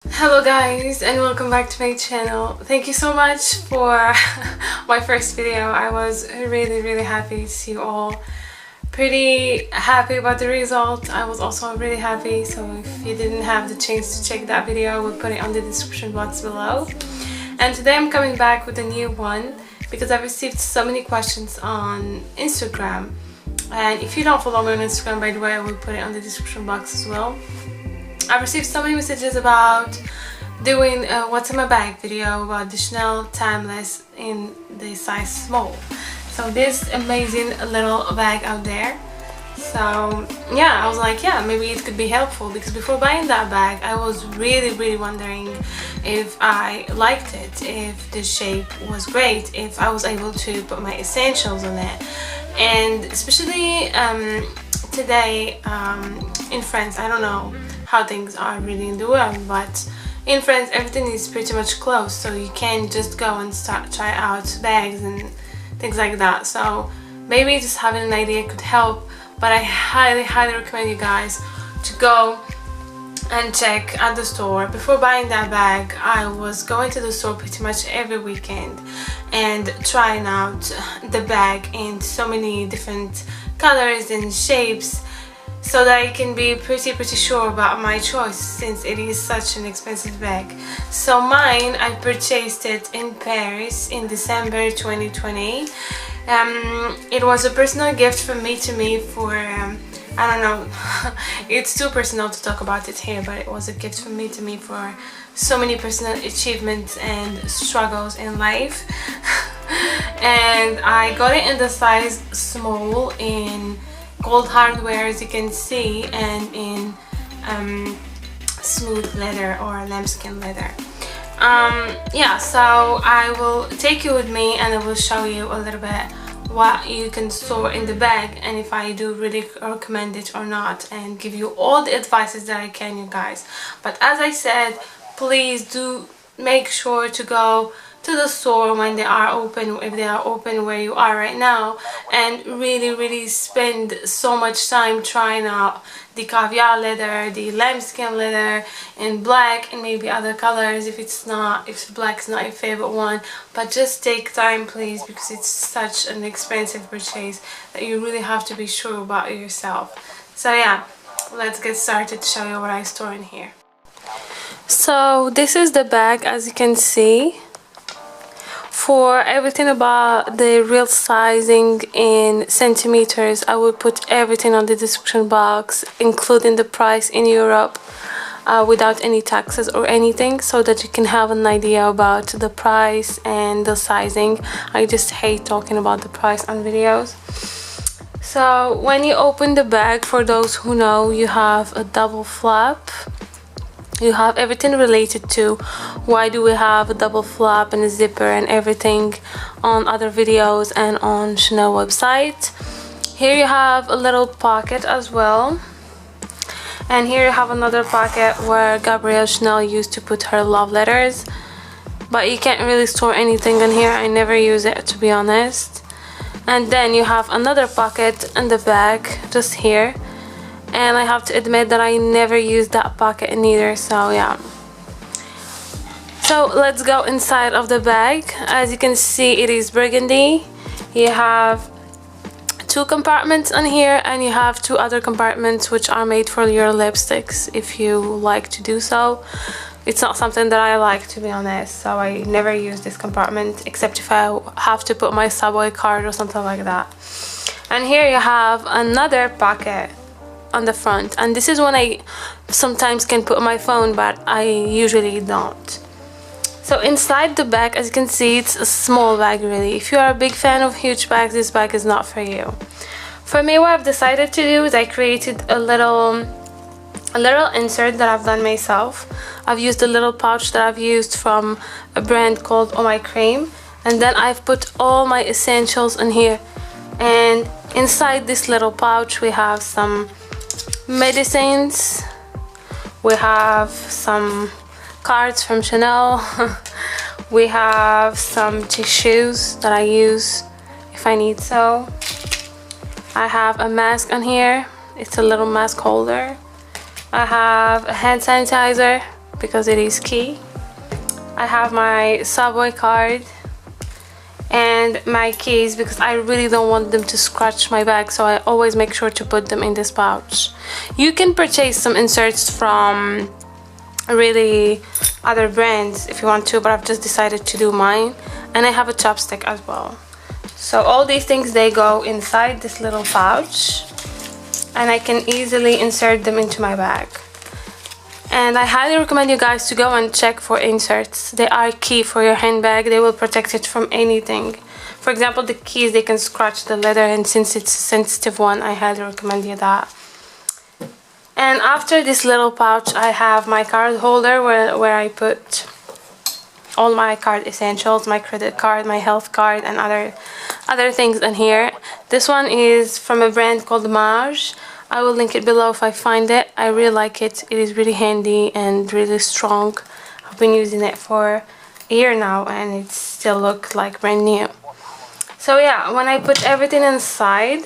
Hello guys, and welcome back to my channel. Thank you so much for my first video. I was really happy to see you all pretty happy about the result. I was also really happy, so if you didn't have the chance to check that video, I will put it on the description box below. And today I'm coming back with a new one because I've received so many questions on Instagram. And if you don't follow me on Instagram, by the way, I will put it on the description box as well. I've received so many messages about doing a what's in my bag video about the Chanel Timeless in the size small. So this amazing little bag out there. So yeah, I was like, yeah, maybe it could be helpful, because before buying that bag I was really wondering if I liked it, if the shape was great, if I was able to put my essentials on it. And especially today in France, I don't know how things are really in the world, but in France everything is pretty much closed, so you can't just go and try out bags and things like that. So maybe just having an idea could help, but I highly recommend you guys to go and check at the store. Before buying that bag, I was going to the store pretty much every weekend and trying out the bag in so many different colors and shapes, so that I can be pretty sure about my choice, since it is such an expensive bag. So mine, I purchased it in Paris in December 2020. It was a personal gift from me for I don't know, it's too personal to talk about it here, but it was a gift from me for so many personal achievements and struggles in life. And I got it in the size small in gold hardware, as you can see, and in smooth leather or lambskin leather. Yeah, so I will take you with me and I will show you a little bit what you can store in the bag, and if I do really recommend it or not, and give you all the advices that I can, you guys. But as I said, please do make sure to go to the store when they are open, if they are open where you are right now, and really spend so much time trying out the caviar leather, the lambskin leather in black, and maybe other colors if black is not your favorite one. But just take time, please, because it's such an expensive purchase that you really have to be sure about yourself. So yeah, let's get started to show you what I store in here. So this is the bag, as you can see. For everything about the real sizing in centimeters, I will put everything on the description box, including the price in Europe, without any taxes or anything, so that you can have an idea about the price and the sizing. I just hate talking about the price on videos. So when you open the bag, for those who know, you have a double flap. You have everything related to why do we have a double flap and a zipper and everything on other videos and on Chanel website. Here you have a little pocket as well, and here you have another pocket where Gabrielle Chanel used to put her love letters, but you can't really store anything in here. I never use it, to be honest. And then you have another pocket in the back just here, and I have to admit that I never used that pocket neither. So yeah, so let's go inside of the bag. As you can see, it is burgundy. You have 2 compartments on here, and you have 2 other compartments which are made for your lipsticks, if you like to do so. It's not something that I like, to be honest, so I never use this compartment except if I have to put my subway card or something like that. And here you have another pocket on the front, and this is when I sometimes can put my phone, but I usually don't. So inside the bag, as you can see, it's a small bag really. If you are a big fan of huge bags, this bag is not for you. For me, what I've decided to do is I created a little insert that I've done myself. I've used a little pouch that I've used from a brand called Oh My Cream, and then I've put all my essentials in here. And inside this little pouch we have some medicines, we have some cards from Chanel, we have some tissues that I use if I need so. I have a mask on here, it's a little mask holder. I have a hand sanitizer, because it is key. I have my subway card and my keys because I really don't want them to scratch my bag, so I always make sure to put them in this pouch. You can purchase some inserts from really other brands if you want to, but I've just decided to do mine. And I have a chopstick as well. So all these things, they go inside this little pouch and I can easily insert them into my bag. And I highly recommend you guys to go and check for inserts. They are key for your handbag. They will protect it from anything. For example, the keys, they can scratch the leather, and since it's a sensitive one, I highly recommend you that. And after this little pouch, I have my card holder where I put all my card essentials, my credit card, my health card, and other things in here. This one is from a brand called Maj. I will link it below if I find it. I really like it. It is really handy and really strong. I've been using it for a year now and it still looks like brand new. So yeah, when I put everything inside,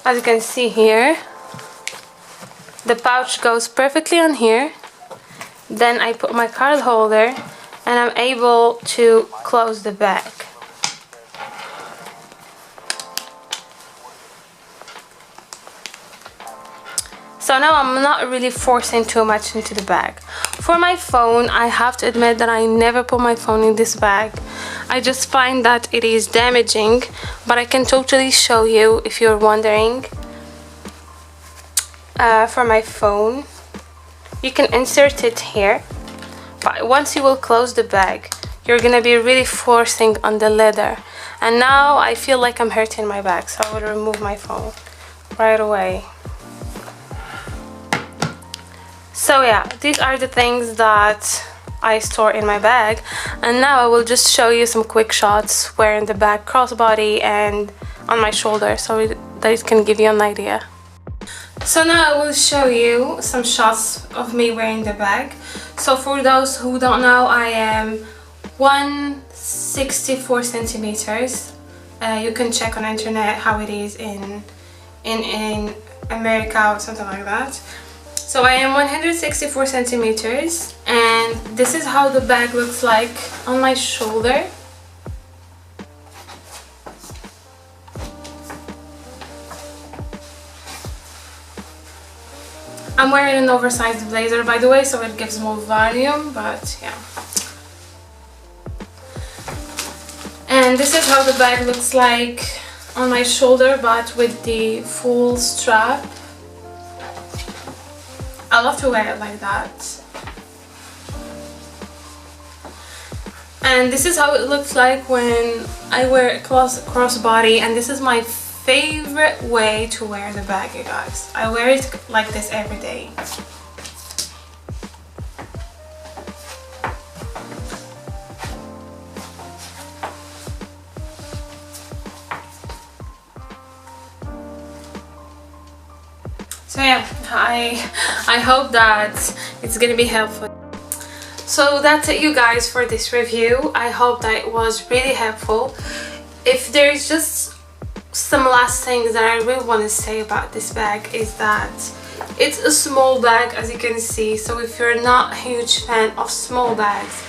as you can see here, the pouch goes perfectly on here. Then I put my card holder and I'm able to close the bag. So now I'm not really forcing too much into the bag. For my phone, I have to admit that I never put my phone in this bag. I just find that it is damaging, but I can totally show you if you're wondering. For my phone, you can insert it here, but once you will close the bag, you're gonna be really forcing on the leather. And now I feel like I'm hurting my bag, so I will remove my phone right away. So yeah, these are the things that I store in my bag, and now I will just show you some quick shots wearing the bag crossbody and on my shoulder, so that it can give you an idea. So now I will show you some shots of me wearing the bag. So for those who don't know, I am 164 centimeters. You can check on internet how it is in America or something like that. So I am 164 centimeters, and this is how the bag looks like on my shoulder. I'm wearing an oversized blazer, by the way, so it gives more volume, but yeah. And this is how the bag looks like on my shoulder, but with the full strap. I love to wear it like that. And this is how it looks like when I wear it crossbody, and this is my favorite way to wear the bag, you guys. I wear it like this every day. So yeah, I hope that it's gonna be helpful. So that's it, you guys, for this review. I hope that it was really helpful. If there's just some last things that I really want to say about this bag, is that it's a small bag, as you can see. So if you're not a huge fan of small bags,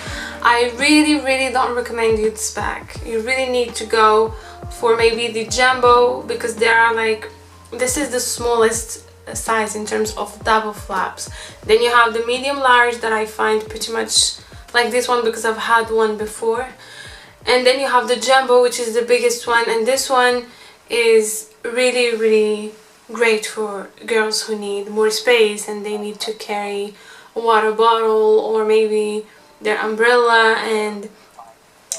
I really don't recommend you this bag. You really need to go for maybe the jumbo, because they are like, this is the smallest size in terms of double flaps. Then you have the medium large that I find pretty much like this one because I've had one before, and then you have the jumbo, which is the biggest one, and this one is really great for girls who need more space and they need to carry a water bottle or maybe their umbrella and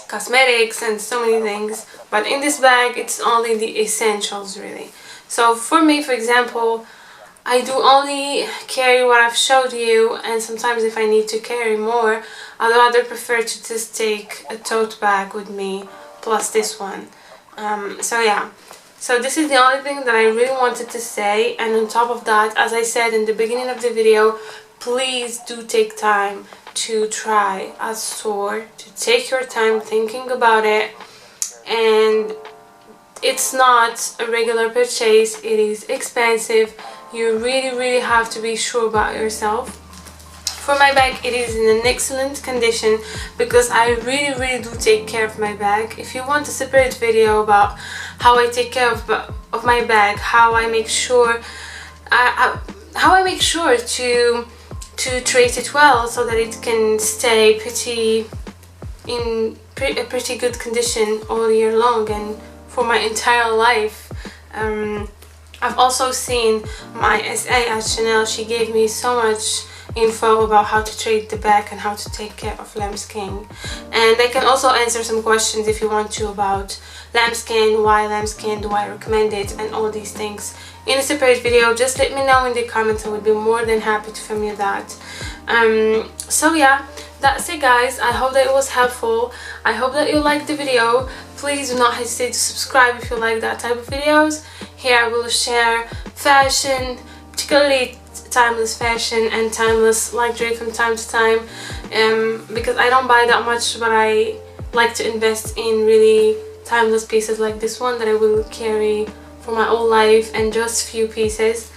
cosmetics and so many things. But in this bag, it's only the essentials really. So for me, for example, I do only carry what I've showed you, and sometimes if I need to carry more, I'd rather prefer to just take a tote bag with me plus this one. So yeah, so this is the only thing that I really wanted to say. And on top of that, as I said in the beginning of the video, please do take time to try a store, to take your time thinking about it. And it's not a regular purchase, it is expensive. You really have to be sure about yourself. For my bag, it is in an excellent condition because I really do take care of my bag. If you want a separate video about how I take care of my bag, how I make sure to treat it well so that it can stay in a pretty good condition all year long and for my entire life. I've also seen my SA at Chanel. She gave me so much info about how to treat the bag and how to take care of lambskin, and I can also answer some questions if you want to about lambskin, why lambskin, do I recommend it, and all these things in a separate video. Just let me know in the comments. I would be more than happy to film you that. So yeah, that's it guys. I hope that it was helpful. I hope that you liked the video. Please do not hesitate to subscribe if you like that type of videos. Here I will share fashion, particularly timeless fashion and timeless luxury from time to time, because I don't buy that much, but I like to invest in really timeless pieces like this one that I will carry for my whole life, and just few pieces.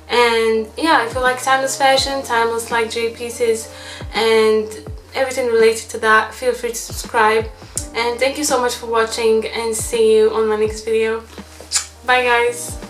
And yeah, if you like timeless fashion, timeless luxury pieces and everything related to that, feel free to subscribe. And thank you so much for watching, and see you on my next video. Bye guys.